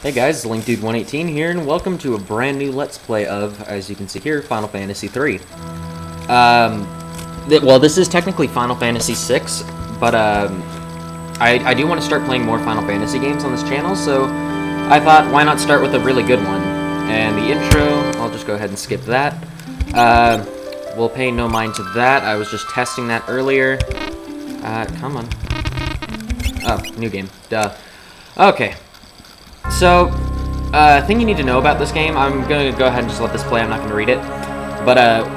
Hey guys, LinkDude118 here, and welcome to a brand new Let's Play of, as you can see here, Final Fantasy III. Well, this is technically Final Fantasy VI, but I do want to start playing more Final Fantasy games on this channel, so I thought, why not start with a really good one? And the intro, I'll just go ahead and skip that. We'll pay no mind to that. I was just testing that earlier. Come on. Oh, new game. Duh. Okay. So, thing you need to know about this game, I'm going to go ahead and just let this play, I'm not going to read it. But,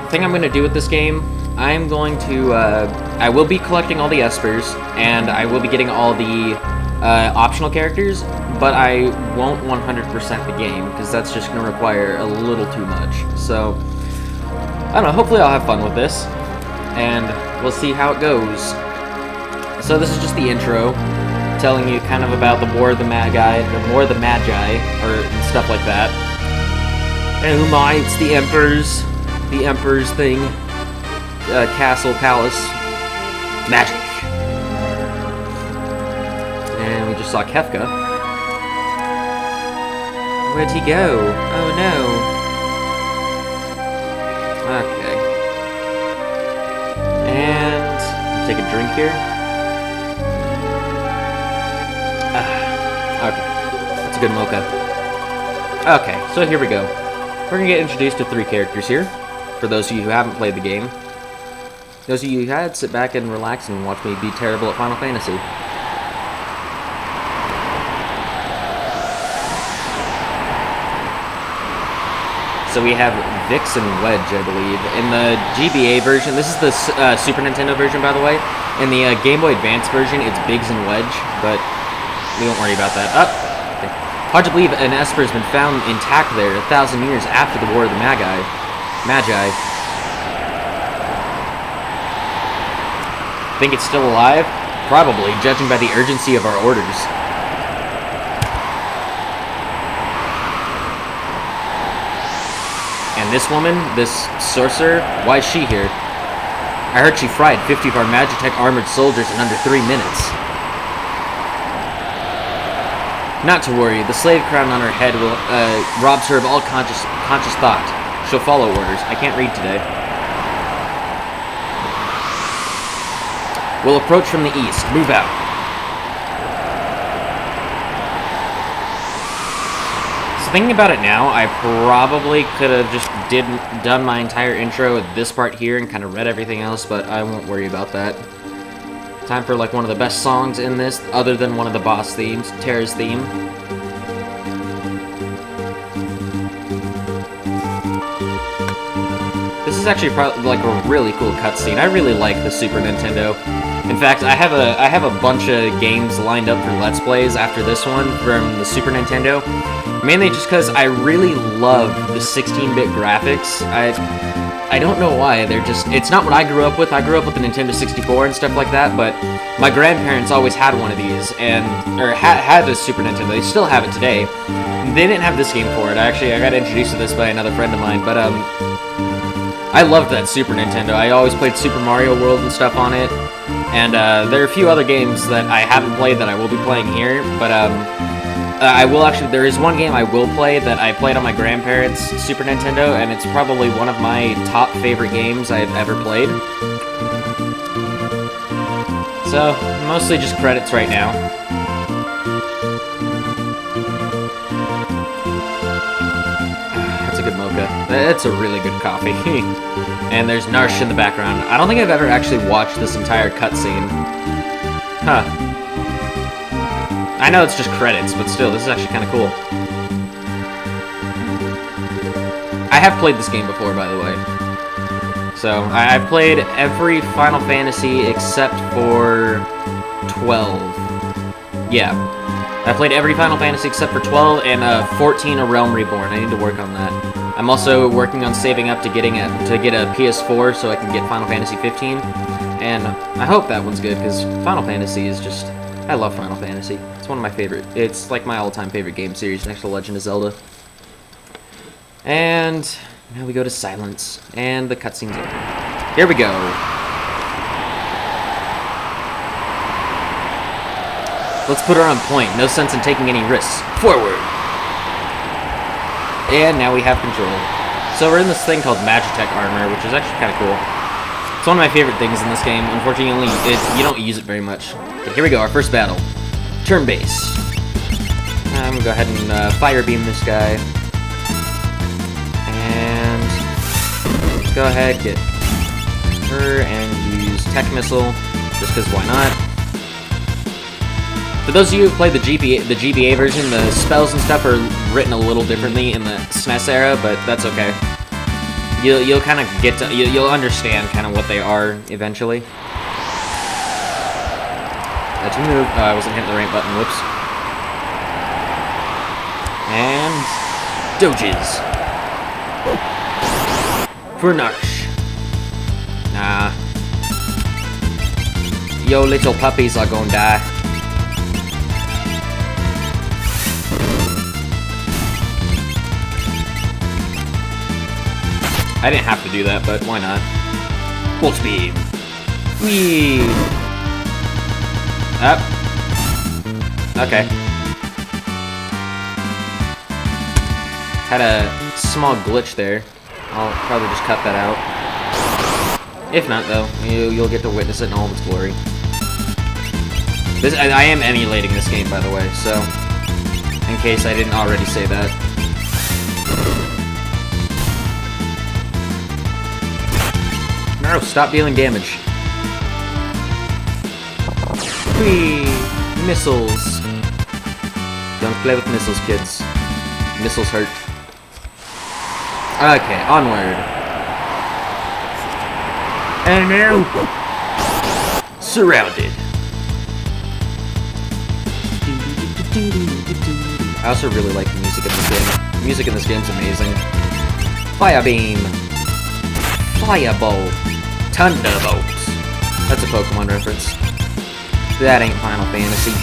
thing I'm going to do with this game, I'm going to, I will be collecting all the espers, and I will be getting all the, optional characters, but I won't 100% the game, because that's just going to require a little too much. So, I don't know, hopefully I'll have fun with this, and we'll see how it goes. So this is just the intro, telling you kind of about the War of the Magi, or stuff like that. And who my, it's the Emperor's thing, castle, palace, magic. And we just saw Kefka. Where'd he go? Oh no. Okay. And take a drink here. Okay, that's a good mocha. Okay, so here we go. We're gonna get introduced to 3 characters here. For those of you who haven't played the game. Those of you who had, sit back and relax and watch me be terrible at Final Fantasy. So we have Vix and Wedge, I believe. In the GBA version, this is the Super Nintendo version, by the way. In the Game Boy Advance version, it's Biggs and Wedge, but we won't worry about that. Okay. Hard to believe an Esper has been found intact there 1,000 years after the War of the Magi. Think it's still alive? Probably, judging by the urgency of our orders. And this woman, this sorcerer, why is she here? I heard she fried 50 of our Magitech armored soldiers in under 3 minutes. Not to worry, the slave crown on her head will robs her of all conscious thought. She'll follow orders. I can't read today. We'll approach from the east. Move out. So thinking about it now, I probably could have just done my entire intro at this part here and kind of read everything else, but I won't worry about that. Time for like one of the best songs in this, other than one of the boss themes, Terra's theme. This is actually probably like a really cool cutscene. I really like the Super Nintendo. In fact, I have a bunch of games lined up for Let's Plays after this one from the Super Nintendo. Mainly just because I really love the 16-bit graphics. I don't know why, it's not what I grew up with. I grew up with the Nintendo 64 and stuff like that, but my grandparents always had one of these, or had a Super Nintendo. They still have it today. They didn't have this game for it. I got introduced to this by another friend of mine, but I loved that Super Nintendo. I always played Super Mario World and stuff on it, and there are a few other games that I haven't played that I will be playing here, but there is one game I will play that I played on my grandparents' Super Nintendo, and it's probably one of my top favorite games I've ever played. So, mostly just credits right now. That's a good mocha. That's a really good coffee. And there's Narsh in the background. I don't think I've ever actually watched this entire cutscene. Huh. I know it's just credits, but still, this is actually kind of cool. I have played this game before, by the way. So, I've played every Final Fantasy except for 12. Yeah. I played every Final Fantasy except for 12, and 14 A Realm Reborn. I need to work on that. I'm also working on saving up to get a PS4 so I can get Final Fantasy 15. And I hope that one's good, because Final Fantasy is just... I love Final Fantasy. It's one of my favorite. It's like my all-time favorite game series next to Legend of Zelda. And now we go to silence, and the cutscene's over. Here we go. Let's put her on point. No sense in taking any risks. Forward! And now we have control. So we're in this thing called Magitech armor, which is actually kind of cool. It's one of my favorite things in this game. Unfortunately, you don't use it very much. Okay, here we go, our first battle. Turn base. I'm gonna go ahead and fire beam this guy. And let's go ahead, get her, and use Tech Missile, just because why not? For those of you who play the GBA version, the spells and stuff are written a little differently in the SNES era, but that's okay. You'll kind of get to, you'll understand kind of what they are eventually. That's a move. Oh, I wasn't hitting the right button. Whoops. And doges. For Narsh. Nah. Yo, little puppies are gonna die. I didn't have to do that, but why not? Full speed. Whee! Up. Okay. Had a small glitch there. I'll probably just cut that out. If not, though, you'll get to witness it in all of its glory. I am emulating this game, by the way, so in case I didn't already say that. No, stop dealing damage. Whee! Missiles. Don't play with missiles, kids. Missiles hurt. Okay, onward. And now... surrounded. I also really like the music in this game. The music in this game is amazing. Fire beam. Fireball. Thunderbolt. That's a Pokemon reference. That ain't Final Fantasy.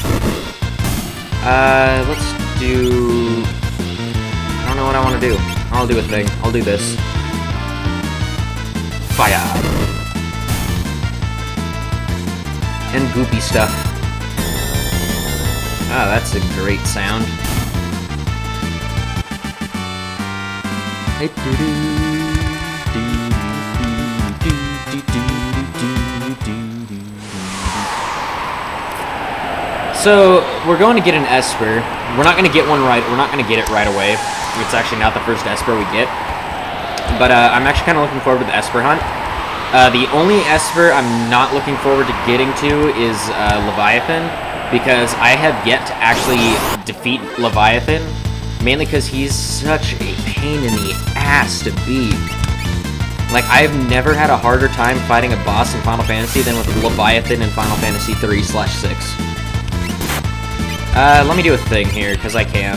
Let's do... I don't know what I want to do. I'll do a thing. I'll do this. Fire. And goopy stuff. Ah, that's a great sound. So, we're going to get an Esper. We're not going to get one right. We're not going to get it right away. It's actually not the first Esper we get. But I'm actually kind of looking forward to the Esper hunt. The only Esper I'm not looking forward to getting to is Leviathan, because I have yet to actually defeat Leviathan, mainly because he's such a pain in the ass to beat. Like, I've never had a harder time fighting a boss in Final Fantasy than with Leviathan in Final Fantasy 3/6. Let me do a thing here, because I can.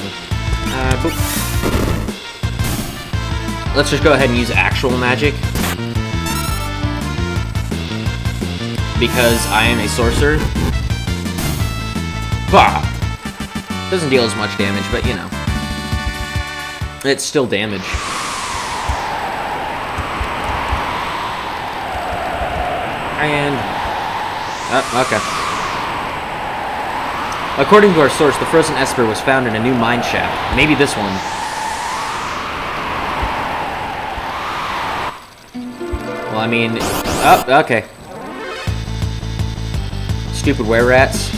Boop. Let's just go ahead and use actual magic. Because I am a sorcerer. Bah! Doesn't deal as much damage, but you know. It's still damage. And... okay. According to our source, the frozen Esper was found in a new mine shaft. Maybe this one. Well, I mean... oh, okay. Stupid were-rats.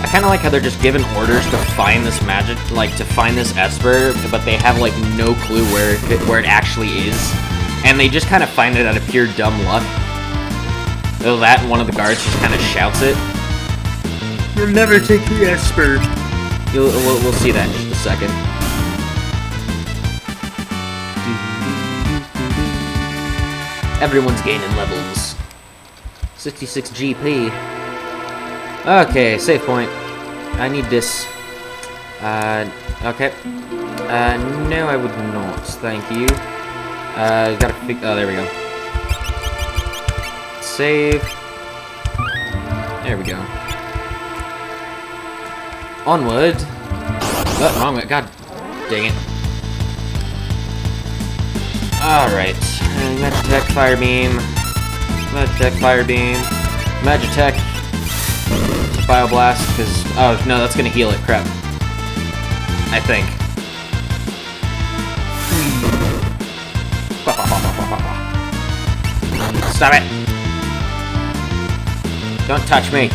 I kind of like how they're just given orders to find this magic, like, to find this Esper, but they have, like, no clue where it actually is. And they just kind of find it out of pure dumb luck. Oh, that, and one of the guards just kind of shouts it. You'll never take the Esper. We'll see that in just a second. Everyone's gaining levels. 66 GP. Okay, save point. I need this. Okay. No, I would not. Thank you. Gotta fix. Oh, there we go. Save. There we go. Onward. Oh, wrong way. God dang it. Alright. Magitech Fire Beam. Magitech Fire Beam. Magitech Bio Blast, because... oh, no, that's gonna heal it. Crap. I think. Stop it! Don't touch me.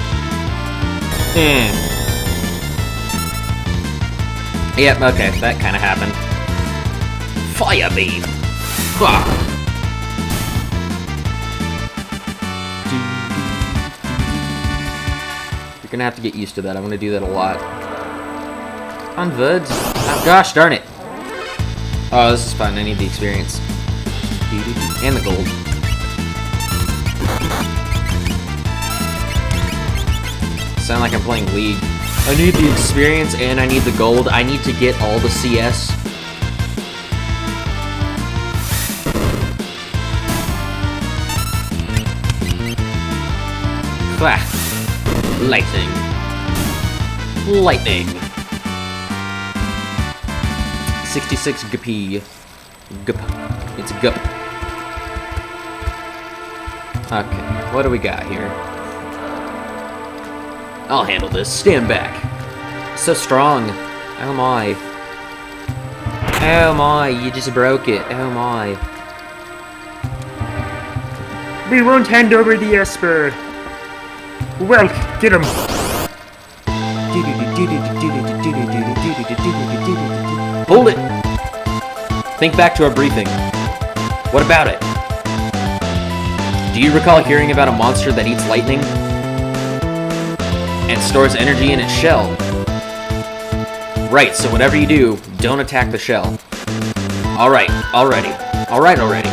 Yep, okay, that kind of happened. Fire beam! You're gonna have to get used to that. I'm gonna do that a lot. Onwards. Oh, gosh darn it! Oh, this is fun. I need the experience. And the gold. Sound like I'm playing League. I need the experience and I need the gold. I need to get all the CS. Lightning. Lightning. 66 GP. Gup. It's gup. Okay, what do we got here? I'll handle this. Stand back. So strong. Oh my. Oh my, you just broke it. Oh my. We won't hand over the Esper. Well, get him. Hold it! Think back to our briefing. What about it? Do you recall hearing about a monster that eats lightning? And stores energy in its shell? Right, so whatever you do, don't attack the shell. Alright, already. Alright, already.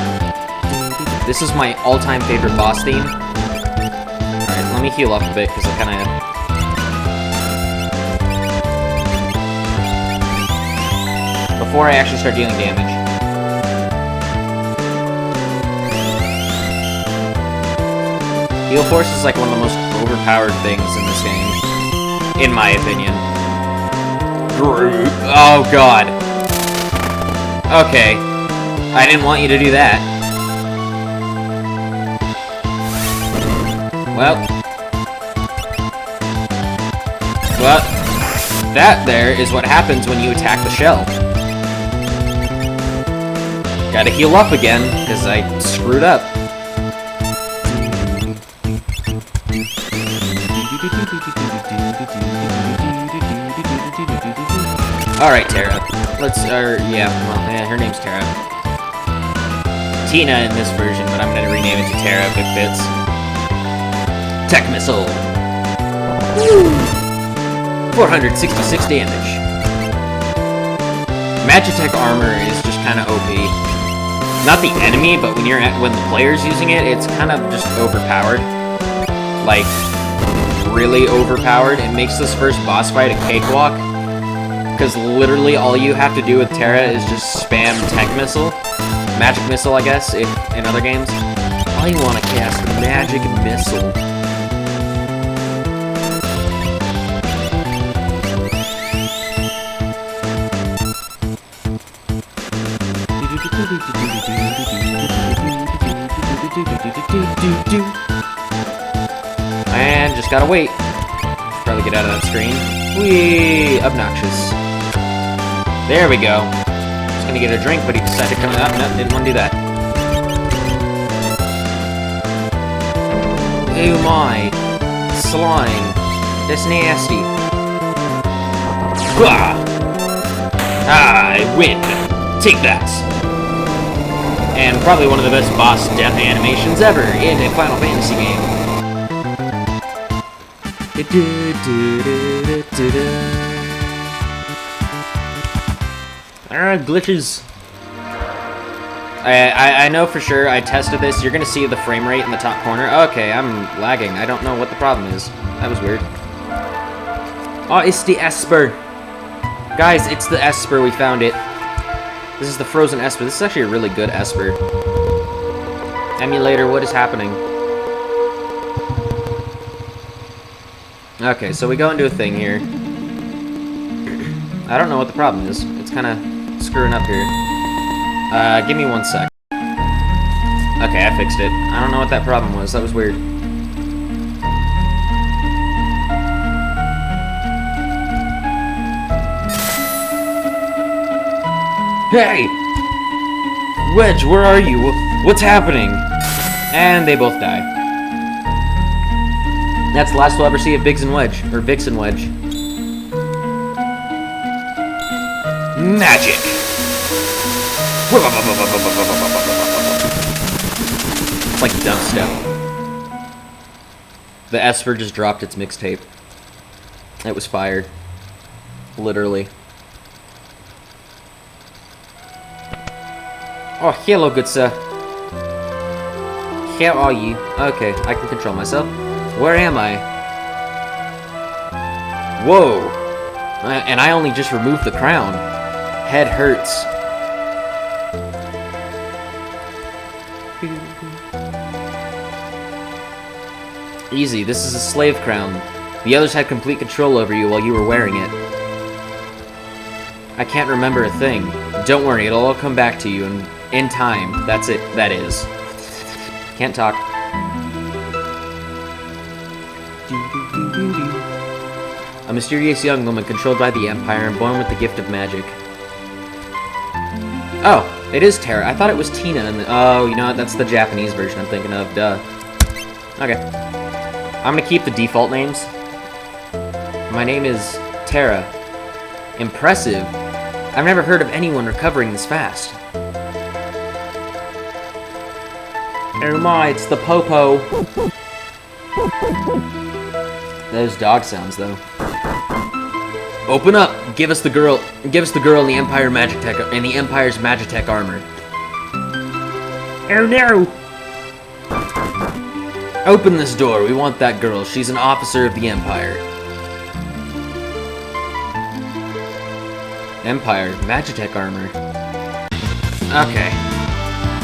This is my all-time favorite boss theme. Alright, let me heal up a bit, because I kinda... before I actually start dealing damage. Heal Force is like one of the most overpowered things in this game. In my opinion. Oh god. Okay. I didn't want you to do that. Well. That there is what happens when you attack the shell. Gotta heal up again, because I screwed up. Alright, Terra. Let's, yeah, her name's Terra. Tina in this version, but I'm gonna rename it to Terra if it fits. Tech Missile. Woo! 466 damage. Magitech armor is just kind of OP. Not the enemy, but when the player's using it, it's kind of just overpowered. Like, really overpowered. It makes this first boss fight a cakewalk. Because literally all you have to do with Terra is just spam Tech Missile. Magic Missile, I guess, if in other games. All you want to cast Magic Missile. And just gotta wait. Should probably get out of that screen. Whee! Obnoxious. There we go. Just gonna get a drink, but he decided to come out. No, didn't want to do that. Oh my. Slime. That's nasty. Gah! I win. Take that. And probably one of the best boss death animations ever in a Final Fantasy game. Alright, glitches. I know for sure, I tested this. You're gonna see the frame rate in the top corner. Okay, I'm lagging. I don't know what the problem is. That was weird. Oh, it's the Esper. Guys, it's the Esper. We found it. This is the frozen Esper. This is actually a really good Esper. Emulator, what is happening? Okay, so we go into a thing here. I don't know what the problem is. It's kind of screwing up here. Give me 1 sec. Okay, I fixed it. I don't know what that problem was. That was weird. Hey! Wedge, where are you? What's happening? And they both die. That's the last we'll ever see of Biggs and Wedge, or Vix and Wedge. Magic! It's like dubstep. The Esper just dropped its mixtape. It was fire. Literally. Oh, hello, good sir. How are you? Okay, I can control myself. Where am I? Whoa! And I only just removed the crown. Head hurts. Easy, this is a slave crown. The others had complete control over you while you were wearing it. I can't remember a thing. Don't worry, it'll all come back to you in time. That's it, that is. Can't talk. A mysterious young woman controlled by the Empire and born with the gift of magic. Oh, it is Terra. I thought it was Tina. Oh, you know what? That's the Japanese version I'm thinking of. Duh. Okay. I'm gonna keep the default names. My name is Terra. Impressive. I've never heard of anyone recovering this fast. Oh my, it's the Popo. Those dog sounds, though. Open up. Give us the girl. Give us the girl in the Empire's Magitech armor. Oh no! Open this door. We want that girl. She's an officer of the Empire. Empire Magitech armor. Okay.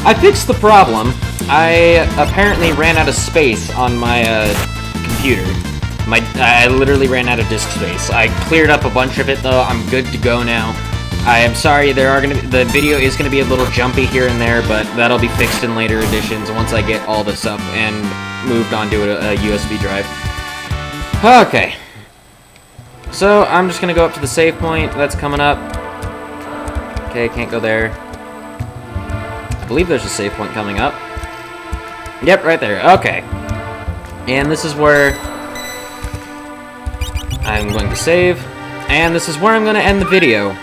I fixed the problem. I apparently ran out of space on my computer. I literally ran out of disk space. I cleared up a bunch of it though. I'm good to go now. I am sorry, the video is gonna be a little jumpy here and there, but that'll be fixed in later editions once I get all this up and moved onto a USB drive. Okay. So I'm just gonna go up to the save point that's coming up. Okay, can't go there. I believe there's a save point coming up. Yep, right there. Okay. And this is where I'm going to save, and this is where I'm going to end the video.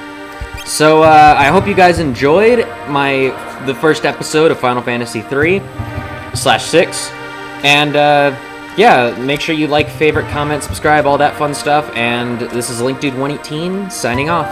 So, I hope you guys enjoyed the first episode of Final Fantasy 3/6, and, yeah, make sure you like, favorite, comment, subscribe, all that fun stuff, and this is LinkDude118, signing off.